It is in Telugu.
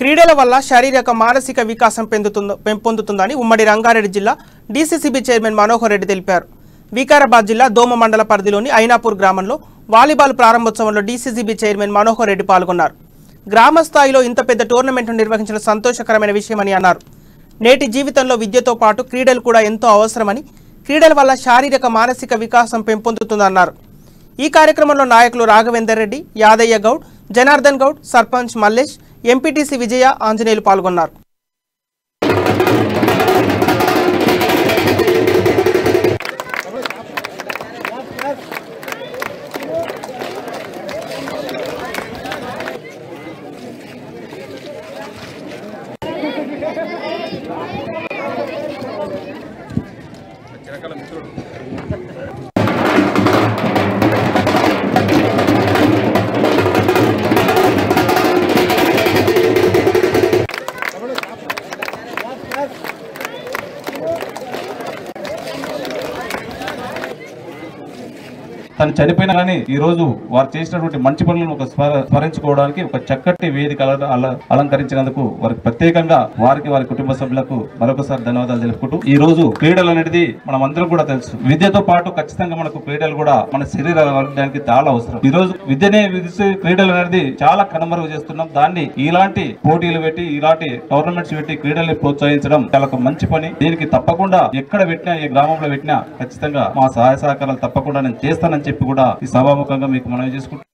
క్రీడల వల్ల శారీరక మానసిక వికాసం పెంపొందుతుందని ఉమ్మడి రంగారెడ్డి జిల్లా డీసీసీబీ చైర్మన్ మనోహర్ రెడ్డి తెలిపారు. వికారాబాద్ జిల్లా దోమ మండల పరిధిలోని ఐనాపూర్ గ్రామంలో వాలీబాల్ ప్రారంభోత్సవంలో డీసీసీబీ చైర్మన్ మనోహర్ రెడ్డి పాల్గొన్నారు. గ్రామ స్థాయిలో ఇంత పెద్ద టోర్నమెంట్ను నిర్వహించడం సంతోషకరమైన విషయమని అన్నారు. నేటి జీవితంలో విద్యతో పాటు క్రీడలు కూడా ఎంతో అవసరమని, క్రీడల వల్ల శారీరక మానసిక వికాసం పెంపొందుతుందన్నారు. ఈ కార్యక్రమంలో నాయకులు రాఘవేందర్ రెడ్డి, యాదయ్య గౌడ్, జనార్దన్ గౌడ్, సర్పంచ్ మల్లేష్, ఎంపీటీసీ విజయ, ఆంజనేయులు పాల్గొన్నారు. తను చనిపోయినా కానీ ఈ రోజు వారు చేసినటువంటి మంచి పనులను ఒక స్మరించుకోవడానికి ఒక చక్కటి వేదిక అలంకరించినందుకు వారికి ప్రత్యేకంగా వారి కుటుంబ సభ్యులకు మరొకసారి ధన్యవాదాలు తెలుపుకుంటూ, ఈ రోజు క్రీడలు అనేది మనం అందరం కూడా తెలుసు. విద్యతో పాటు ఖచ్చితంగా మనకు క్రీడలు కూడా మన శరీర ఆరోగ్యానికి చాలా అవసరం. ఈ రోజు విద్యనే విధిస్తే క్రీడలు అనేది చాలా కనుమరుగు చేస్తున్నాం. దాన్ని ఇలాంటి పోటీలు పెట్టి, ఇలాంటి టోర్నమెంట్స్ పెట్టి క్రీడల్ని ప్రోత్సహించడం చాలా మంచి పని. దీనికి తప్పకుండా ఎక్కడ పెట్టినా, ఏ గ్రామంలో పెట్టినా ఖచ్చితంగా మా సహాయ సహకారాలు తప్పకుండా నేను చేస్తానని చెప్పి కూడా ఈ సభాముఖంగా మీకు మనవి చేసుకుంటున్నాను.